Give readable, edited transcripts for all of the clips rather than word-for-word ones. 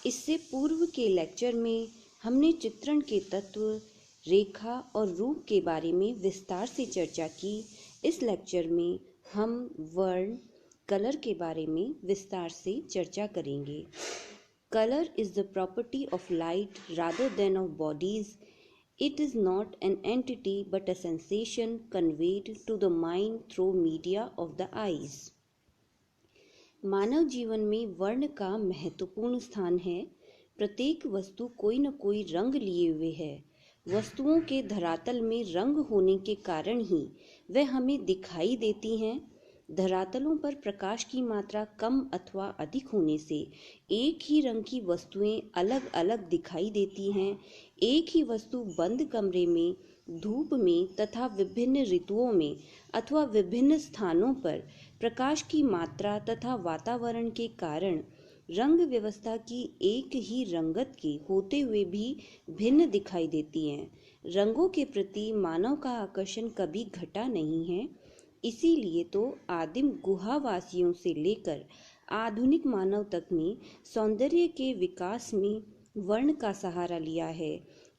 इससे पूर्व के लेक्चर में हमने चित्रण के तत्व, रेखा और रूप के बारे में विस्तार से चर्चा की। इस लेक्चर में हम वर्ण, कलर के बारे में विस्तार से चर्चा करेंगे। Colour is the property of light rather than of bodies. It is not an entity but a sensation conveyed to the mind through media of the eyes. मानव जीवन में वर्ण का महत्वपूर्ण स्थान है। प्रत्येक वस्तु कोई न कोई रंग लिए हुए है। वस्तुओं के धरातल में रंग होने के कारण ही वह हमें दिखाई देती हैं। धरातलों पर प्रकाश की मात्रा कम अथवा अधिक होने से एक ही रंग की वस्तुएं अलग अलग दिखाई देती हैं। एक ही वस्तु बंद कमरे में, धूप में तथा विभिन्न ऋतुओं में अथवा विभिन्न स्थानों पर प्रकाश की मात्रा तथा वातावरण के कारण रंग व्यवस्था की एक ही रंगत के होते हुए भी भिन्न दिखाई देती हैं। रंगों के प्रति मानव का आकर्षण कभी घटा नहीं है। इसीलिए तो आदिम गुहावासियों से लेकर आधुनिक मानव तक ने सौंदर्य के विकास में वर्ण का सहारा लिया है।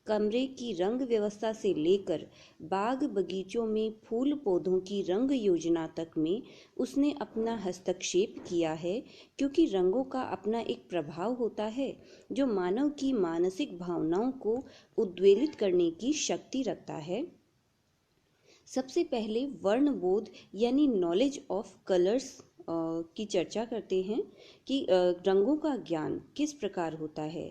कमरे की रंग व्यवस्था से लेकर बाग बगीचों में फूल पौधों की रंग योजना तक में उसने अपना हस्तक्षेप किया है, क्योंकि रंगों का अपना एक प्रभाव होता है जो मानव की मानसिक भावनाओं को उद्वेलित करने की शक्ति रखता है। सबसे पहले वर्णबोध यानी नॉलेज ऑफ कलर्स की चर्चा करते हैं कि रंगों का ज्ञान किस प्रकार होता है।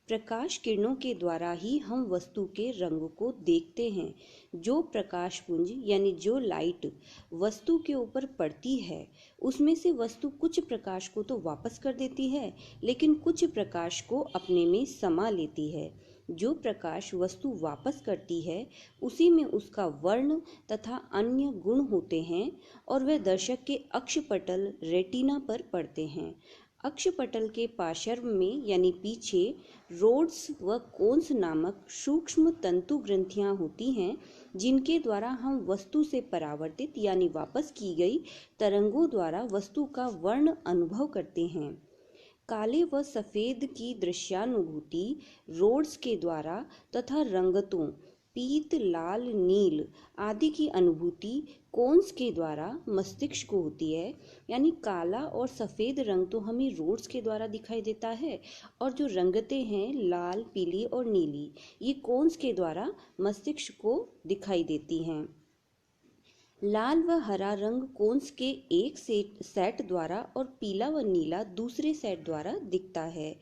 प्रकाश किरणों के द्वारा ही हम वस्तु के रंग को देखते हैं। जो प्रकाश पुंज यानी जो लाइट वस्तु के ऊपर पड़ती है, उसमें से वस्तु कुछ प्रकाश को तो वापस कर देती है, लेकिन कुछ प्रकाश को अपने में समा लेती है। जो प्रकाश वस्तु वापस करती है, उसी में उसका वर्ण तथा अन्य गुण होते हैं और वह दर्शक के अक्षपटल रेटिना पर पड़ते हैं। अक्षपटल के पार्श्व में यानी पीछे रोड्स व कोन्स नामक सूक्ष्म तंतु ग्रंथियां होती हैं, जिनके द्वारा हम वस्तु से परावर्तित यानी वापस की गई तरंगों द्वारा वस्तु का वर्ण अनुभव करते हैं। काले व सफ़ेद की दृश्यानुभूति रोड्स के द्वारा तथा रंगतों पीत, लाल, नील आदि की अनुभूति कोन्स के द्वारा मस्तिष्क को होती है। यानी काला और सफ़ेद रंग तो हमें रोड्स के द्वारा दिखाई देता है, और जो रंगतें हैं लाल, पीली और नीली, ये कोन्स के द्वारा मस्तिष्क को दिखाई देती हैं। लाल व हरा रंग कोन्स के एक सेट द्वारा और पीला व नीला दूसरे सेट द्वारा दिखता है।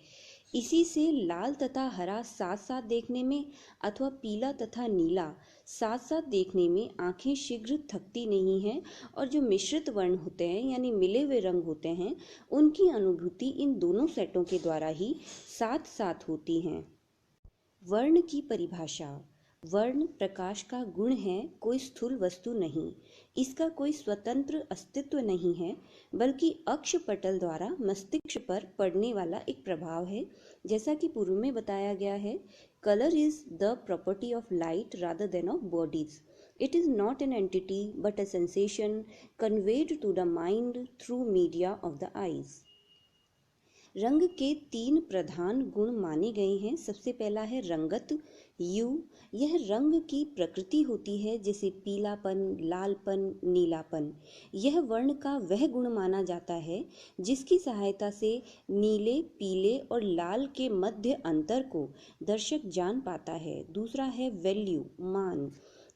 इसी से लाल तथा हरा साथ साथ देखने में अथवा पीला तथा नीला साथ साथ देखने में आंखें शीघ्र थकती नहीं हैं, और जो मिश्रित वर्ण होते हैं यानी मिले हुए रंग होते हैं, उनकी अनुभूति इन दोनों सेटों के द्वारा ही साथ साथ होती हैं। वर्ण की परिभाषा। वर्ण प्रकाश का गुण है, कोई स्थूल वस्तु नहीं। इसका कोई स्वतंत्र अस्तित्व नहीं है, बल्कि अक्षपटल द्वारा मस्तिष्क पर पड़ने वाला एक प्रभाव है। जैसा कि पूर्व में बताया गया है, colour is the property of light rather than of bodies. It is not an entity but a sensation conveyed to the mind through media of the eyes. रंग के 3 प्रधान गुण माने गए हैं। सबसे पहला है रंगत, यू। यह रंग की प्रकृति होती है, जैसे पीलापन, लालपन, नीलापन। यह वर्ण का वह गुण माना जाता है जिसकी सहायता से नीले, पीले और लाल के मध्य अंतर को दर्शक जान पाता है। दूसरा है वैल्यू, मान।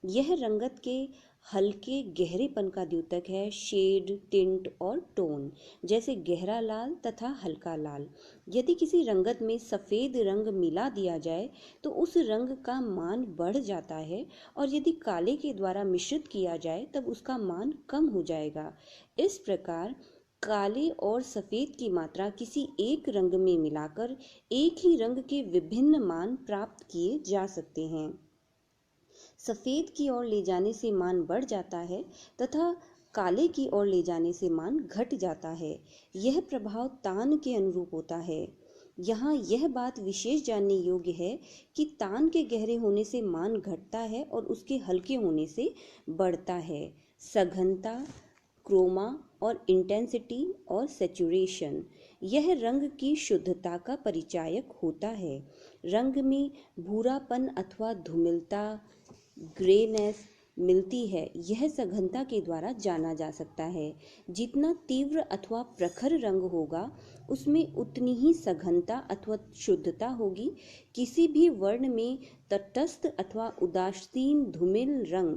यह रंगत के हल्के गहरेपन का द्योतक है। शेड, टिंट और टोन, जैसे गहरा लाल तथा हल्का लाल। यदि किसी रंगत में सफ़ेद रंग मिला दिया जाए तो उस रंग का मान बढ़ जाता है, और यदि काले के द्वारा मिश्रित किया जाए तब उसका मान कम हो जाएगा। इस प्रकार काले और सफ़ेद की मात्रा किसी एक रंग में मिलाकर एक ही रंग के विभिन्न मान प्राप्त किए जा सकते हैं। सफ़ेद की ओर ले जाने से मान बढ़ जाता है तथा काले की ओर ले जाने से मान घट जाता है। यह प्रभाव तान के अनुरूप होता है। यहाँ यह बात विशेष जानने योग्य है कि तान के गहरे होने से मान घटता है और उसके हल्के होने से बढ़ता है। सघनता, क्रोमा और इंटेंसिटी और सैचुरेशन, यह रंग की शुद्धता का परिचायक होता है। रंग में भूरापन अथवा धूमिलता, ग्रेनेस मिलती है, यह सघनता के द्वारा जाना जा सकता है। जितना तीव्र अथवा प्रखर रंग होगा उसमें उतनी ही सघनता अथवा शुद्धता होगी। किसी भी वर्ण में तटस्थ अथवा उदासीन धूमिल रंग,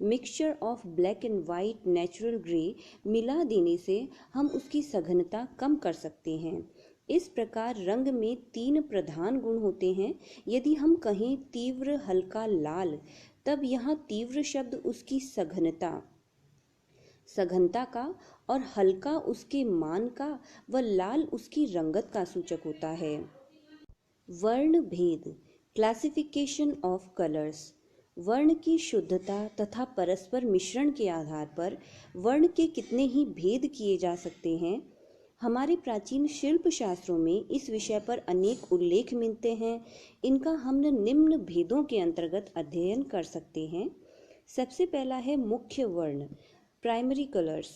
mixture of black and white, natural grey मिला देने से हम उसकी सघनता कम कर सकते हैं। इस प्रकार रंग में 3 प्रधान गुण होते हैं। यदि हम कहें तीव्र हल्का लाल, तब यहाँ तीव्र शब्द उसकी सघनता का और हल्का उसके मान का व लाल उसकी रंगत का सूचक होता है। वर्ण भेद, क्लासिफिकेशन ऑफ कलर्स। वर्ण की शुद्धता तथा परस्पर मिश्रण के आधार पर वर्ण के कितने ही भेद किए जा सकते हैं। हमारे प्राचीन शिल्प शास्त्रों में इस विषय पर अनेक उल्लेख मिलते हैं। इनका हम निम्न भेदों के अंतर्गत अध्ययन कर सकते हैं। सबसे पहला है मुख्य वर्ण, प्राइमरी कलर्स।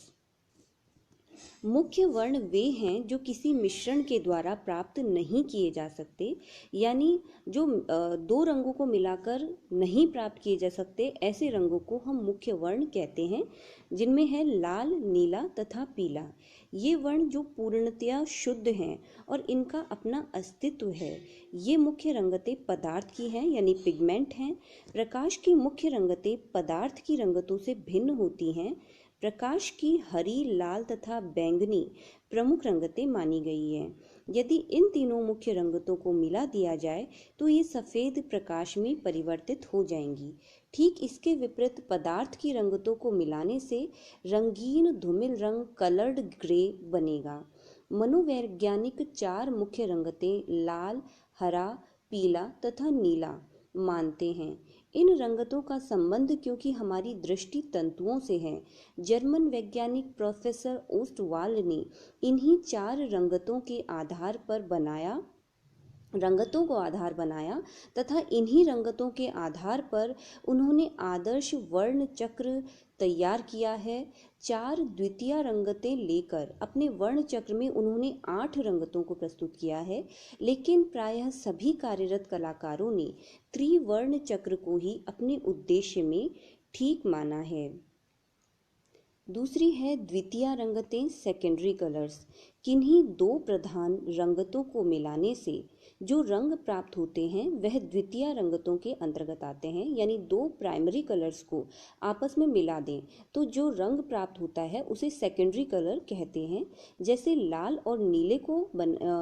मुख्य वर्ण वे हैं जो किसी मिश्रण के द्वारा प्राप्त नहीं किए जा सकते, यानी जो दो रंगों को मिलाकर नहीं प्राप्त किए जा सकते, ऐसे रंगों को हम मुख्य वर्ण कहते हैं, जिनमें है लाल, नीला तथा पीला। ये वर्ण जो पूर्णतया शुद्ध हैं और इनका अपना अस्तित्व है। ये मुख्य रंगतें पदार्थ की हैं, यानी पिगमेंट हैं। प्रकाश की मुख्य रंगतें पदार्थ की रंगतों से भिन्न होती हैं। प्रकाश की हरी, लाल तथा बैंगनी प्रमुख रंगतें मानी गई हैं। यदि इन तीनों मुख्य रंगतों को मिला दिया जाए तो ये सफ़ेद प्रकाश में परिवर्तित हो जाएंगी। ठीक इसके विपरीत पदार्थ की रंगतों को मिलाने से रंगीन धूमिल रंग, कलर्ड ग्रे बनेगा। मनोवैज्ञानिक 4 मुख्य रंगतें लाल, हरा, पीला तथा नीला मानते हैं। इन रंगतों का संबंध क्योंकि हमारी दृष्टि तंतुओं से है। जर्मन वैज्ञानिक प्रोफेसर ओस्टवाल्ड ने इन्हीं 4 रंगतों को आधार बनाया तथा इन्हीं रंगतों के आधार पर उन्होंने आदर्श वर्ण चक्र तैयार किया है। 4 द्वितीय रंगतें लेकर अपने वर्ण चक्र में उन्होंने 8 रंगतों को प्रस्तुत किया है, लेकिन प्रायः सभी कार्यरत कलाकारों ने त्रिवर्ण चक्र को ही अपने उद्देश्य में ठीक माना है। दूसरी है द्वितीय रंगतें, सेकेंडरी कलर्स। किन्हीं 2 प्रधान रंगतों को मिलाने से जो रंग प्राप्त होते हैं वह द्वितीय रंगतों के अंतर्गत आते हैं, यानी 2 प्राइमरी कलर्स को आपस में मिला दें तो जो रंग प्राप्त होता है उसे सेकेंडरी कलर कहते हैं। जैसे लाल और नीले को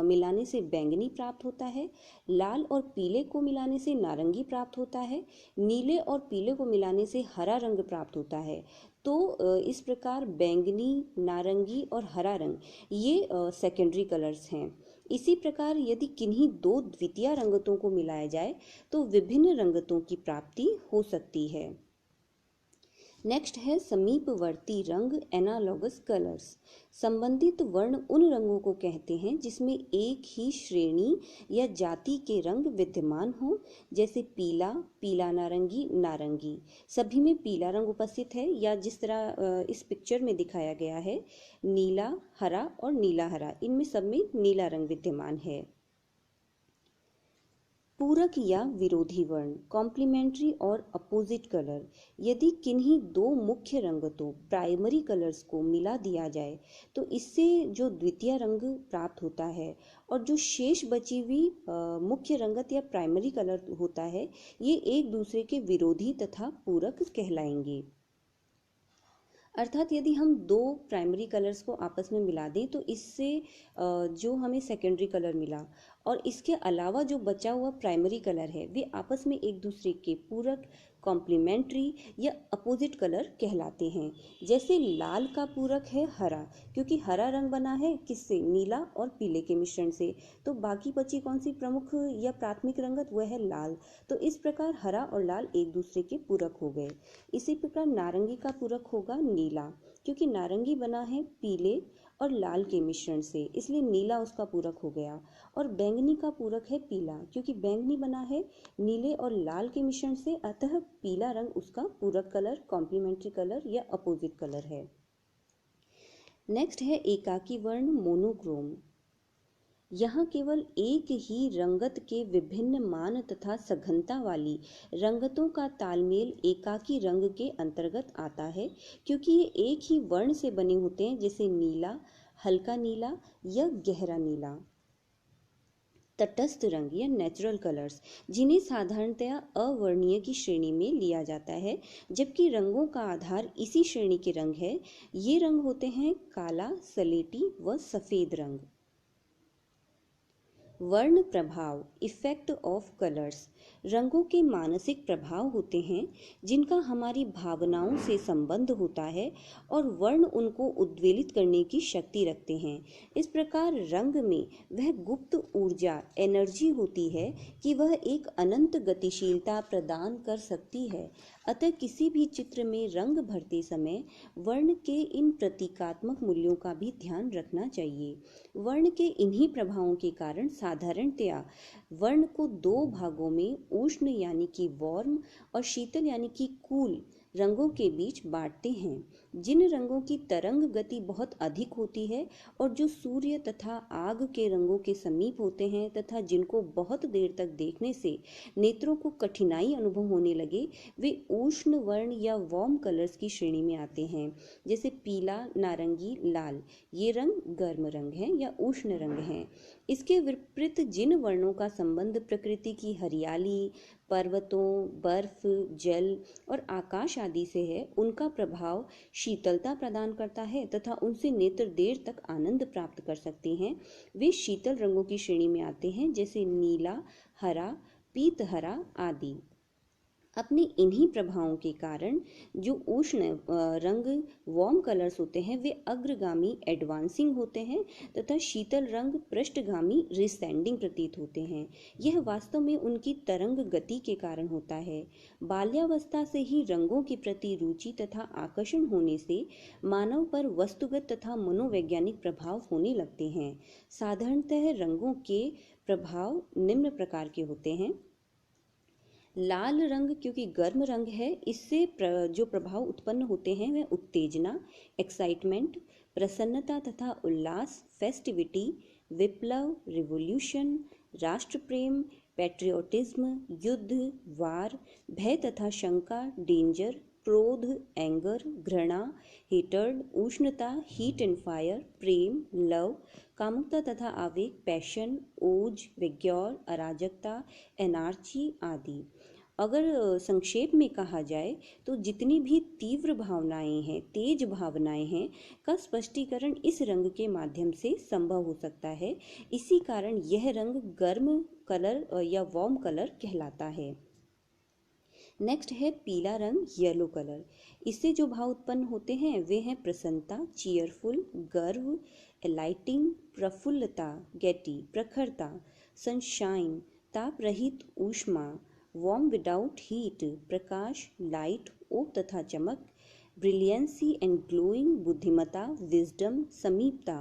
मिलाने से बैंगनी प्राप्त होता है, लाल और पीले को मिलाने से नारंगी प्राप्त होता है, नीले और पीले को मिलाने से हरा रंग प्राप्त होता है। तो इस प्रकार बैंगनी, नारंगी और हरा रंग ये सेकेंडरी कलर्स हैं। इसी प्रकार यदि किन्हीं 2 द्वितीय रंगतों को मिलाया जाए तो विभिन्न रंगतों की प्राप्ति हो सकती है। नेक्स्ट है समीपवर्ती रंग, एनालॉगस कलर्स। संबंधित वर्ण उन रंगों को कहते हैं जिसमें एक ही श्रेणी या जाति के रंग विद्यमान हो, जैसे पीला, पीला नारंगी, नारंगी। सभी में पीला रंग उपस्थित है, या जिस तरह इस पिक्चर में दिखाया गया है, नीला, हरा और नीला हरा, इनमें सब में नीला रंग विद्यमान है। पूरक या विरोधी वर्ण, कॉम्प्लीमेंट्री और अपोजिट कलर। यदि किन्हीं 2 मुख्य रंगतों, प्राइमरी कलर्स को मिला दिया जाए तो इससे जो द्वितीय रंग प्राप्त होता है और जो शेष बची हुई मुख्य रंगत या प्राइमरी कलर होता है, ये एक दूसरे के विरोधी तथा पूरक कहलाएंगे। अर्थात यदि हम 2 प्राइमरी कलर्स को आपस में मिला दें तो इससे जो हमें सेकेंडरी कलर मिला और इसके अलावा जो बचा हुआ प्राइमरी कलर है वे आपस में एक दूसरे के पूरक, कॉम्प्लीमेंट्री या अपोजिट कलर कहलाते हैं। जैसे लाल का पूरक है हरा, क्योंकि हरा रंग बना है किससे, नीला और पीले के मिश्रण से, तो बाकी बची कौन सी प्रमुख या प्राथमिक रंगत, वह है लाल। तो इस प्रकार हरा और लाल एक दूसरे के पूरक हो गए। इसी प्रकार नारंगी का पूरक होगा नीला, क्योंकि नारंगी बना है पीले और लाल के मिश्रण से, इसलिए नीला उसका पूरक हो गया। और बैंगनी का पूरक है पीला, क्योंकि बैंगनी बना है नीले और लाल के मिश्रण से, अतः पीला रंग उसका पूरक कलर, कॉम्प्लीमेंट्री कलर या अपोजिट कलर है। नेक्स्ट है एकाकी वर्ण, मोनोक्रोम। यहाँ केवल एक ही रंगत के विभिन्न मान तथा सघनता वाली रंगतों का तालमेल एकाकी रंग के अंतर्गत आता है, क्योंकि ये एक ही वर्ण से बने होते हैं, जैसे नीला, हल्का नीला या गहरा नीला। तटस्थ रंग या नेचुरल कलर्स, जिन्हें साधारणतया अवर्णीय की श्रेणी में लिया जाता है, जबकि रंगों का आधार इसी श्रेणी के रंग है। ये रंग होते हैं काला, सलेटी व सफेद रंग। वर्ण प्रभाव, इफेक्ट ऑफ कलर्स, रंगों के मानसिक प्रभाव होते हैं जिनका हमारी भावनाओं से संबंध होता है और वर्ण उनको उद्वेलित करने की शक्ति रखते हैं। इस प्रकार रंग में वह गुप्त ऊर्जा, एनर्जी होती है कि वह एक अनंत गतिशीलता प्रदान कर सकती है। अतः किसी भी चित्र में रंग भरते समय वर्ण के इन प्रतीकात्मक मूल्यों का भी ध्यान रखना चाहिए। वर्ण के इन्हीं प्रभावों के कारण साधारणतया वर्ण को दो भागों में, उष्ण यानी कि वार्म और शीतल यानी कि कूल रंगों के बीच बांटते हैं। जिन रंगों की तरंग गति बहुत अधिक होती है और जो सूर्य तथा आग के रंगों के समीप होते हैं तथा जिनको बहुत देर तक देखने से नेत्रों को कठिनाई अनुभव होने लगे, वे उष्ण वर्ण या वार्म कलर्स की श्रेणी में आते हैं, जैसे पीला, नारंगी, लाल। ये रंग गर्म रंग हैं या उष्ण रंग हैं। इसके विपरीत जिन वर्णों का संबंध प्रकृति की हरियाली, पर्वतों, बर्फ, जल और आकाश आदि से है, उनका प्रभाव शीतलता प्रदान करता है तथा उनसे नेत्र देर तक आनंद प्राप्त कर सकते हैं। वे शीतल रंगों की श्रेणी में आते हैं, जैसे नीला, हरा, पीत हरा आदि। अपने इन्हीं प्रभावों के कारण जो उष्ण रंग वार्म कलर्स होते हैं वे अग्रगामी एडवांसिंग होते हैं तथा शीतल रंग पृष्ठगामी रिसेंडिंग प्रतीत होते हैं। यह वास्तव में उनकी तरंग गति के कारण होता है। बाल्यावस्था से ही रंगों के प्रति रुचि तथा आकर्षण होने से मानव पर वस्तुगत तथा मनोवैज्ञानिक प्रभाव होने लगते हैं। साधारणतः रंगों के प्रभाव निम्न प्रकार के होते हैं। लाल रंग क्योंकि गर्म रंग है, इससे जो प्रभाव उत्पन्न होते हैं वह उत्तेजना, एक्साइटमेंट, प्रसन्नता तथा उल्लास, फेस्टिविटी, विप्लव, रिवोल्यूशन, राष्ट्र प्रेम, पैट्रियोटिज्म, युद्ध, वार, भय तथा शंका, डेंजर, क्रोध, एंगर, घृणा, हेटर्ड, उष्णता, heat and fire, Prem, love, कामुकता तथा आवेग, पैशन, ओज, विज्ञौर, अराजकता, एनार्ची आदि। अगर संक्षेप में कहा जाए तो जितनी भी तीव्र भावनाएं हैं, तेज भावनाएं हैं, का स्पष्टीकरण इस रंग के माध्यम से संभव हो सकता है। इसी कारण यह रंग गर्म कलर या वार्म कलर कहलाता है। नेक्स्ट है पीला रंग, येलो कलर। इससे जो भाव उत्पन्न होते हैं वे हैं प्रसन्नता, चीयरफुल, गर्व, एलाइटिंग, प्रफुल्लता, गैटी, प्रखरता, सनशाइन, ताप रहित ऊष्मा, वार्म विदाउट हीट, प्रकाश, लाइट, ओप तथा चमक, ब्रिलियंसी एंड ग्लोइंग, बुद्धिमता, विजडम, समीपता,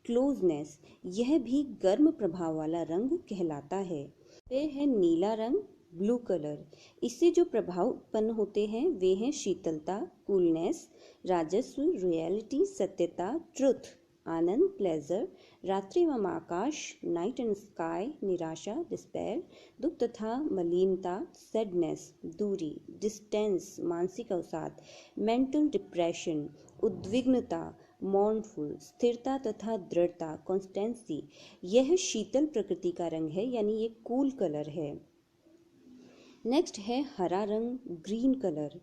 क्लोजनेस। यह भी गर्म प्रभाव वाला रंग कहलाता है। फिर है नीला रंग, ब्लू कलर। इससे जो प्रभाव उत्पन्न होते हैं वे हैं शीतलता, कूलनेस, राजस्व, रियलिटी, सत्यता, ट्रुथ, आनंद, प्लेजर, रात्रि एवं आकाश, नाइट एंड स्काई, निराशा, डिस्पेयर, दुख तथा मलिनता, सैडनेस, दूरी, डिस्टेंस, मानसिक अवसाद, मेंटल डिप्रेशन, उद्विग्नता, मॉर्नफुल, स्थिरता तथा दृढ़ता, कॉन्स्टेंसी। यह शीतल प्रकृति का रंग है, यानी ये कूल कलर है। नेक्स्ट है हरा रंग, ग्रीन कलर।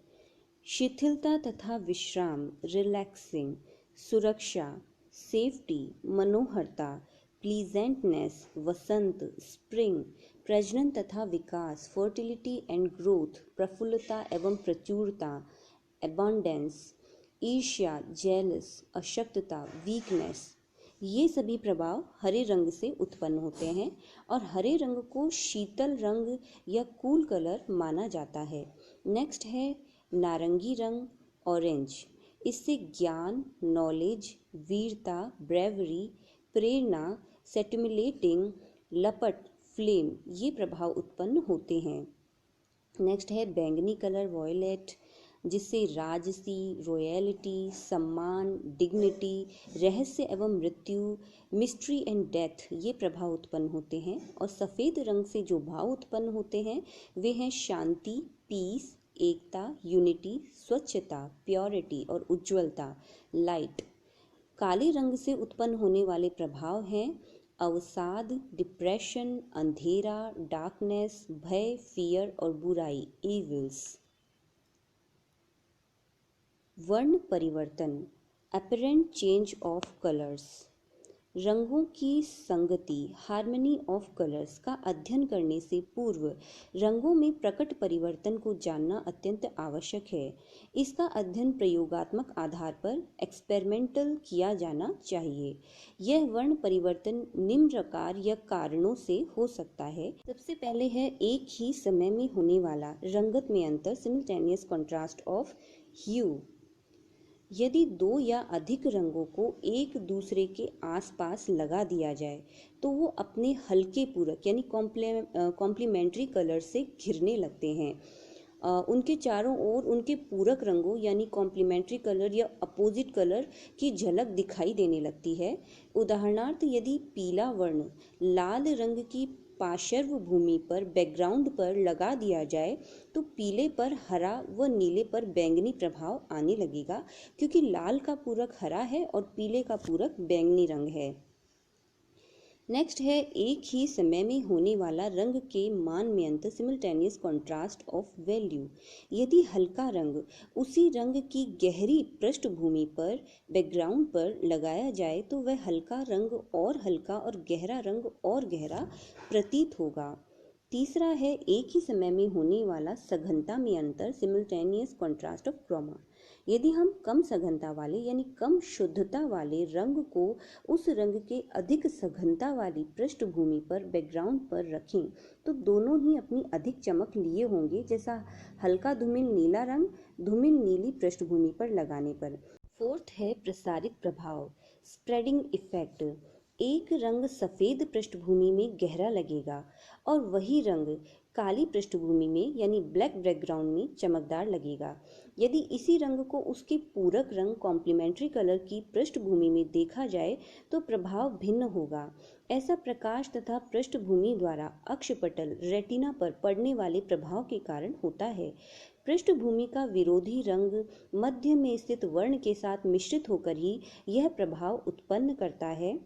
शिथिलता तथा विश्राम, रिलैक्सिंग, सुरक्षा, सेफ्टी, मनोहरता, प्लीजेंटनेस, वसंत, स्प्रिंग, प्रजनन तथा विकास, फर्टिलिटी एंड ग्रोथ, प्रफुल्लता एवं प्रचुरता, एबंडेंस, ईर्ष्या, जेलस, अशक्तता, वीकनेस। ये सभी प्रभाव हरे रंग से उत्पन्न होते हैं और हरे रंग को शीतल रंग या कूल कलर माना जाता है। नेक्स्ट है नारंगी रंग, ऑरेंज। इससे ज्ञान, नॉलेज, वीरता, ब्रेवरी, प्रेरणा, स्टिमुलेटिंग, लपट, फ्लेम, ये प्रभाव उत्पन्न होते हैं। नेक्स्ट है बैंगनी कलर, वॉयलेट। जिससे राजसी, रॉयल्टी, सम्मान, डिग्निटी, रहस्य एवं मृत्यु, मिस्ट्री एंड डेथ ये प्रभाव उत्पन्न होते हैं। और सफ़ेद रंग से जो भाव उत्पन्न होते हैं वे हैं शांति, पीस, एकता, यूनिटी, स्वच्छता, प्योरिटी और उज्ज्वलता, लाइट। काले रंग से उत्पन्न होने वाले प्रभाव हैं अवसाद, डिप्रेशन, अंधेरा, डार्कनेस, भय, फियर और बुराई, इविल्स। वर्ण परिवर्तन, अपरेंट चेंज ऑफ कलर्स। रंगों की संगति, हार्मनी ऑफ कलर्स का अध्ययन करने से पूर्व रंगों में प्रकट परिवर्तन को जानना अत्यंत आवश्यक है। इसका अध्ययन प्रयोगात्मक आधार पर एक्सपेरिमेंटल किया जाना चाहिए। यह वर्ण परिवर्तन निम्न प्रकार या कारणों से हो सकता है। सबसे पहले है एक ही समय में होने वाला रंगत में अंतर, सिमिल्टेनियस कॉन्ट्रास्ट ऑफ ह्यू। यदि दो या अधिक रंगों को एक दूसरे के आसपास लगा दिया जाए तो वो अपने हल्के पूरक यानी कॉम्प्लीमेंट्री कलर से घिरने लगते हैं। उनके चारों ओर उनके पूरक रंगों यानी कॉम्प्लीमेंट्री कलर या अपोजिट कलर की झलक दिखाई देने लगती है। उदाहरणार्थ, यदि पीला वर्ण लाल रंग की पार्श्व भूमि पर बैकग्राउंड पर लगा दिया जाए तो पीले पर हरा व नीले पर बैंगनी प्रभाव आने लगेगा, क्योंकि लाल का पूरक हरा है और पीले का पूरक बैंगनी रंग है। नेक्स्ट है एक ही समय में होने वाला रंग के मान में अंतर, सिमिल्टेनियस कॉन्ट्रास्ट ऑफ वैल्यू। यदि हल्का रंग उसी रंग की गहरी पृष्ठभूमि पर बैकग्राउंड पर लगाया जाए तो वह हल्का रंग और हल्का और गहरा रंग और गहरा प्रतीत होगा। तीसरा है एक ही समय में होने वाला सघनता में अंतर, सिमिल्टेनियस कॉन्ट्रास्ट ऑफ क्रोमा। यदि हम कम सघनता वाले यानी कम शुद्धता वाले रंग को उस रंग के अधिक सघनता वाली पृष्ठभूमि पर बैकग्राउंड पर रखें तो दोनों ही अपनी अधिक चमक लिए होंगे, जैसा हल्का धूमिल नीला रंग धूमिल नीली पृष्ठभूमि पर लगाने पर। फोर्थ है प्रसारित प्रभाव, स्प्रेडिंग इफेक्ट। एक रंग सफ़ेद पृष्ठभूमि में गहरा लगेगा और वही रंग काली पृष्ठभूमि में यानी ब्लैक बैकग्राउंड में चमकदार लगेगा। यदि इसी रंग को उसके पूरक रंग कॉम्प्लीमेंट्री कलर की पृष्ठभूमि में देखा जाए तो प्रभाव भिन्न होगा। ऐसा प्रकाश तथा पृष्ठभूमि द्वारा अक्षपटल रेटिना पर पड़ने वाले प्रभाव के कारण होता है। पृष्ठभूमि का विरोधी रंग मध्य में स्थित वर्ण के साथ मिश्रित होकर ही यह प्रभाव उत्पन्न करता है।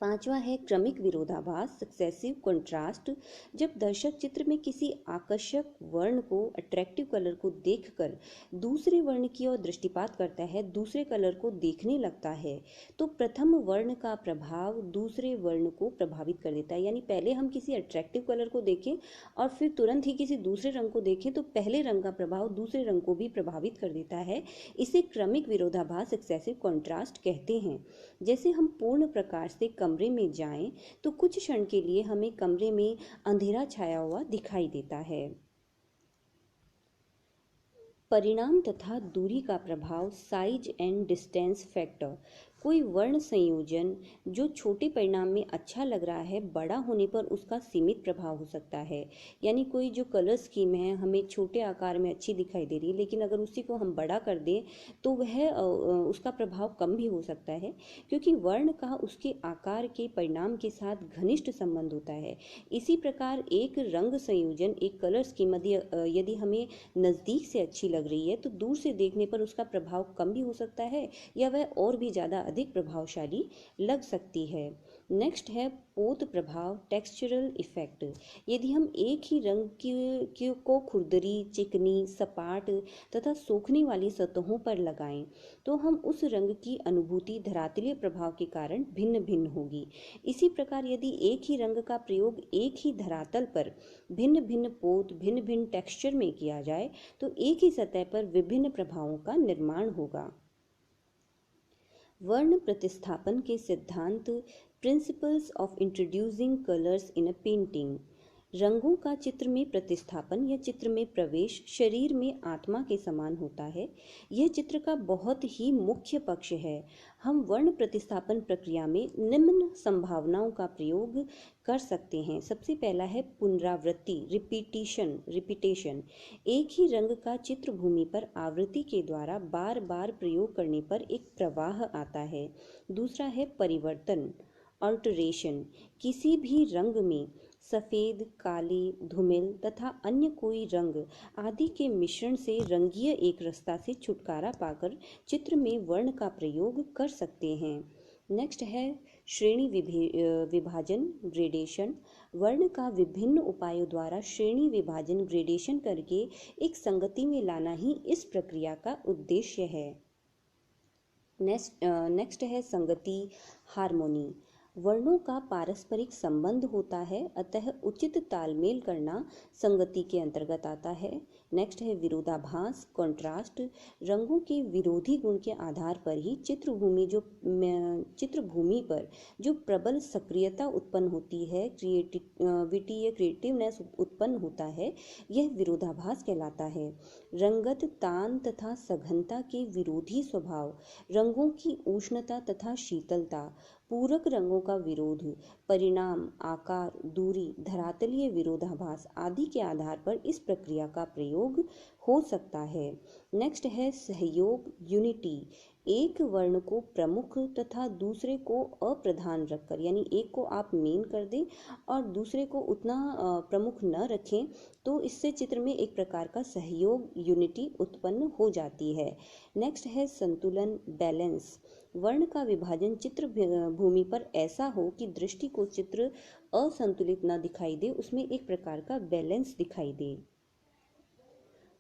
पांचवा है क्रमिक विरोधाभास, सक्सेसिव कंट्रास्ट। जब दर्शक चित्र में किसी आकर्षक वर्ण को, अट्रैक्टिव कलर को देखकर दूसरे वर्ण की ओर दृष्टिपात करता है, दूसरे कलर को देखने लगता है, तो प्रथम वर्ण का प्रभाव दूसरे वर्ण को प्रभावित कर देता है। यानी पहले हम किसी अट्रैक्टिव कलर को देखें और फिर तुरंत ही किसी दूसरे रंग को देखें तो पहले रंग का प्रभाव दूसरे रंग को भी प्रभावित कर देता है। इसे क्रमिक विरोधाभास, सक्सेसिव कंट्रास्ट कहते हैं। जैसे हम पूर्ण प्रकाश से कमरे में जाएं तो कुछ क्षण के लिए हमें कमरे में अंधेरा छाया हुआ दिखाई देता है। परिणाम तथा दूरी का प्रभाव, साइज एंड डिस्टेंस फैक्टर। कोई वर्ण संयोजन जो छोटे परिणाम में अच्छा लग रहा है, बड़ा होने पर उसका सीमित प्रभाव हो सकता है। यानी कोई जो कलर स्कीम है हमें छोटे आकार में अच्छी दिखाई दे रही है, लेकिन अगर उसी को हम बड़ा कर दें तो वह उसका प्रभाव कम भी हो सकता है, क्योंकि वर्ण का उसके आकार के परिणाम के साथ घनिष्ठ संबंध होता है। इसी प्रकार एक रंग संयोजन, एक कलर स्कीम यदि हमें नज़दीक से अच्छी लग रही है तो दूर से देखने पर उसका प्रभाव कम भी हो सकता है या वह और भी ज़्यादा अधिक प्रभावशाली लग सकती है। नेक्स्ट है पोत प्रभाव, टेक्सचरल इफेक्ट। यदि हम एक ही रंग को खुरदरी, चिकनी, सपाट तथा सोखने वाली सतहों पर लगाएं तो हम उस रंग की अनुभूति धरातलीय प्रभाव के कारण भिन्न भिन्न होगी। इसी प्रकार यदि एक ही रंग का प्रयोग एक ही धरातल पर भिन्न भिन्न पोत, भिन्न भिन्न टेक्सचर में किया जाए तो एक ही सतह पर विभिन्न प्रभावों का निर्माण होगा। वर्ण प्रतिस्थापन के सिद्धांत, principles of introducing colours in a painting. रंगों का चित्र में प्रतिस्थापन या चित्र में प्रवेश शरीर में आत्मा के समान होता है। यह चित्र का बहुत ही मुख्य पक्ष है। हम वर्ण प्रतिस्थापन प्रक्रिया में निम्न संभावनाओं का प्रयोग कर सकते हैं। सबसे पहला है पुनरावृत्ति, रिपीटेशन। एक ही रंग का चित्र भूमि पर आवृत्ति के द्वारा बार बार प्रयोग करने पर एक प्रवाह आता है। दूसरा है परिवर्तन, अल्टरेशन। किसी भी रंग में सफ़ेद, काले, धूमिल तथा अन्य कोई रंग आदि के मिश्रण से रंगीय एक रस्ता से छुटकारा पाकर चित्र में वर्ण का प्रयोग कर सकते हैं। नेक्स्ट है श्रेणी विभाजन, ग्रेडेशन। वर्ण का विभिन्न उपायों द्वारा श्रेणी विभाजन, ग्रेडेशन करके एक संगति में लाना ही इस प्रक्रिया का उद्देश्य है। नेक्स्ट है संगति, हार्मोनी। वर्णों का पारस्परिक संबंध होता है, अतः उचित तालमेल करना संगति के अंतर्गत आता है। नेक्स्ट है विरोधाभास, कंट्रास्ट। रंगों के विरोधी गुण के आधार पर ही चित्रभूमि पर जो प्रबल सक्रियता उत्पन्न होती है, क्रिएटिवनेस उत्पन्न होता है, यह विरोधाभास कहलाता है। रंगत तान तथा सघनता के विरोधी स्वभाव, रंगों की उष्णता तथा शीतलता, पूरक रंगों का विरोध, परिणाम, आकार, दूरी, धरातलीय विरोधाभास आदि के आधार पर इस प्रक्रिया का प्रयोग हो सकता है। नेक्स्ट है सहयोग, यूनिटी। एक वर्ण को प्रमुख तथा दूसरे को अप्रधान रखकर, यानी एक को आप मेन कर दें और दूसरे को उतना प्रमुख न रखें, तो इससे चित्र में एक प्रकार का सहयोग, यूनिटी उत्पन्न हो जाती है। नेक्स्ट है संतुलन, बैलेंस। वर्ण का विभाजन चित्र भूमि पर ऐसा हो कि दृष्टि को चित्र असंतुलित न दिखाई दे, उसमें एक प्रकार का बैलेंस दिखाई दे।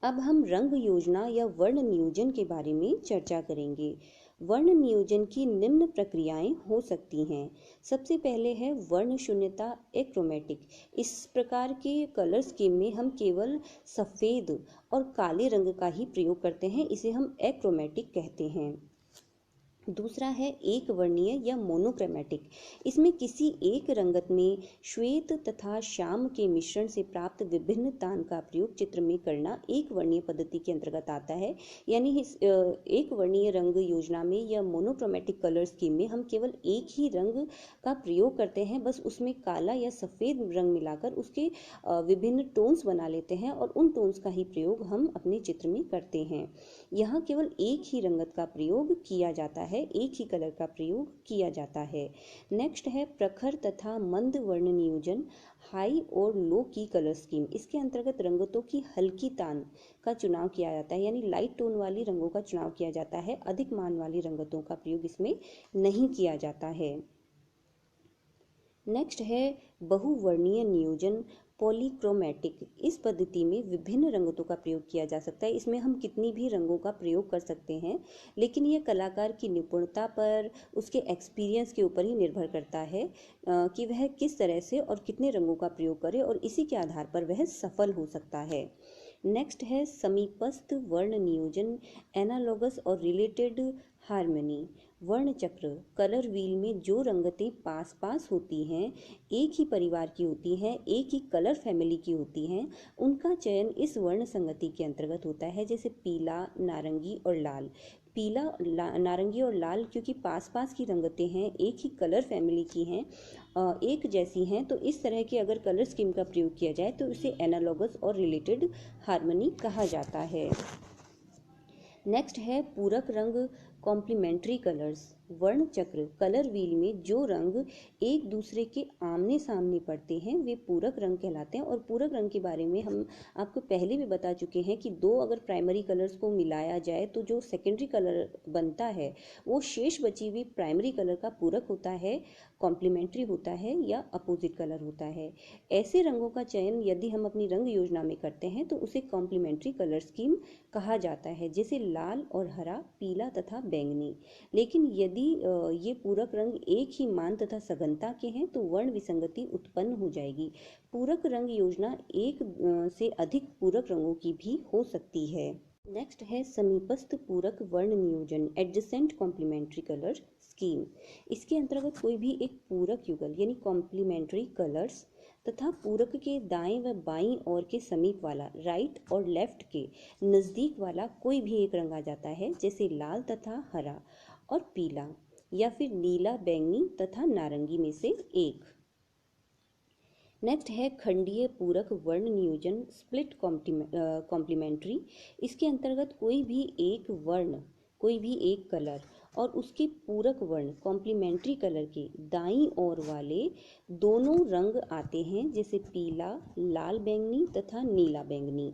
अब हम रंग योजना या वर्ण नियोजन के बारे में चर्चा करेंगे। वर्ण नियोजन की निम्न प्रक्रियाएं हो सकती हैं। सबसे पहले है वर्ण शून्यता, एक्रोमेटिक। इस प्रकार के कलर स्कीम में हम केवल सफ़ेद और काले रंग का ही प्रयोग करते हैं, इसे हम एक्रोमेटिक कहते हैं। दूसरा है एक वर्णीय या मोनोक्रोमैटिक। इसमें किसी एक रंगत में श्वेत तथा श्याम के मिश्रण से प्राप्त विभिन्न तान का प्रयोग चित्र में करना एक वर्णीय पद्धति के अंतर्गत आता है। यानी एक वर्णीय रंग योजना में या मोनोक्रोमैटिक कलर स्कीम में हम केवल एक ही रंग का प्रयोग करते हैं, बस उसमें काला या सफ़ेद रंग मिलाकर उसके विभिन्न टोन्स बना लेते हैं और उन टोन्स का ही प्रयोग हम अपने चित्र में करते हैं। यहाँ केवल एक ही रंगत का प्रयोग किया जाता है, एक ही कलर का प्रयोग किया जाता है। नेक्स्ट है प्रखर तथा मंद वर्ण नियोजन, हाई और लो की कलर स्कीम। इसके अंतर्गत रंगतों की हल्की तान का चुनाव किया जाता है, यानी लाइट टोन वाली रंगों का चुनाव किया जाता है। अधिक मान वाली रंगतों का प्रयोग इसमें नहीं किया जाता है। नेक्स्ट है बहुवर्णीय नियोजन, पॉलीक्रोमैटिक। इस पद्धति में विभिन्न रंगतों का प्रयोग किया जा सकता है। इसमें हम कितनी भी रंगों का प्रयोग कर सकते हैं, लेकिन यह कलाकार की निपुणता पर, उसके एक्सपीरियंस के ऊपर ही निर्भर करता है कि वह किस तरह से और कितने रंगों का प्रयोग करे, और इसी के आधार पर वह सफल हो सकता है। नेक्स्ट है समीपस्थ वर्ण नियोजन, एनालॉगस और रिलेटेड हार्मनी। वर्ण चक्र, कलर व्हील में जो रंगतें पास पास होती हैं, एक ही परिवार की होती हैं, एक ही कलर फैमिली की होती हैं, उनका चयन इस वर्ण संगति के अंतर्गत होता है। जैसे पीला, नारंगी और लाल। पीला, नारंगी और लाल क्योंकि पास पास की रंगतें हैं, एक ही कलर फैमिली की हैं, एक जैसी हैं, तो इस तरह के अगर कलर स्कीम का प्रयोग किया जाए तो इसे एनालॉगस और रिलेटेड हार्मनी कहा जाता है। नेक्स्ट है पूरक रंग, कॉम्प्लीमेंट्री कलर्स। वर्ण चक्र, कलर व्हील में जो रंग एक दूसरे के आमने सामने पड़ते हैं वे पूरक रंग कहलाते हैं। और पूरक रंग के बारे में हम आपको पहले भी बता चुके हैं कि दो अगर प्राइमरी कलर्स को मिलाया जाए तो जो सेकेंडरी कलर बनता है वो शेष बची हुई प्राइमरी कलर का पूरक होता है, कॉम्प्लीमेंट्री होता है या अपोजिट कलर होता है। ऐसे रंगों का चयन यदि हम अपनी रंग योजना में करते हैं तो उसे कॉम्प्लीमेंट्री कलर स्कीम कहा जाता है, जैसे लाल और हरा, पीला तथा बैंगनी। लेकिन यदि ये पूरक रंग एक ही मान तथा सघनता के हैं तो वर्ण विसंगति उत्पन्न हो जाएगी। पूरक रंग योजना एक से अधिक पूरक रंगों की भी हो सकती है। नेक्स्ट है समीपस्थ पूरक वर्ण नियोजन, एडजेसेंट कॉम्प्लीमेंट्री कलर स्कीम। इसके अंतर्गत कोई भी एक पूरक युगल यानी कॉम्प्लीमेंट्री कलर्स तथा पूरक के दाएं व बाईं ओर के समीप वाला, राइट और लेफ्ट के नज़दीक वाला कोई भी एक रंग आ जाता है, जैसे लाल तथा हरा और पीला, या फिर नीला, बैंगनी तथा नारंगी में से एक। नेक्स्ट है खंडीय पूरक वर्ण नियोजन, स्प्लिट कॉम्प्लीमेंट्री। इसके अंतर्गत कोई भी एक वर्ण, कोई भी एक कलर और उसके पूरक वर्ण कॉम्प्लीमेंट्री कलर के दाईं ओर वाले दोनों रंग आते हैं, जैसे पीला, लाल बैंगनी तथा नीला बैंगनी।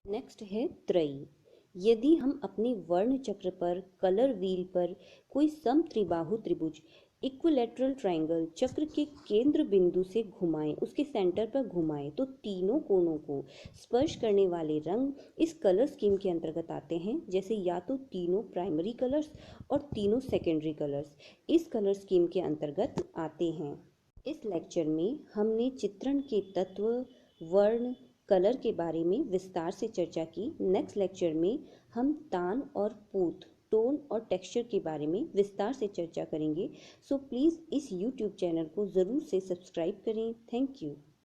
नेक्स्ट है त्रयी। यदि हम अपने वर्ण चक्र पर कलर व्हील पर कोई समत्रिबाहु त्रिभुज, इक्विलैटरल ट्रायंगल चक्र के केंद्र बिंदु से घुमाएं, उसके सेंटर पर घुमाएं, तो तीनों कोणों को स्पर्श करने वाले रंग इस कलर स्कीम के अंतर्गत आते हैं, जैसे या तो तीनों प्राइमरी कलर्स और तीनों सेकेंडरी कलर्स इस कलर स्कीम के अंतर्गत आते हैं। इस लेक्चर में हमने चित्रण के तत्व, वर्ण, कलर के बारे में विस्तार से चर्चा की। नेक्स्ट लेक्चर में हम तान और पूत, टोन और टेक्सचर के बारे में विस्तार से चर्चा करेंगे। सो प्लीज़ इस यूट्यूब चैनल को ज़रूर से सब्सक्राइब करें। Thank you.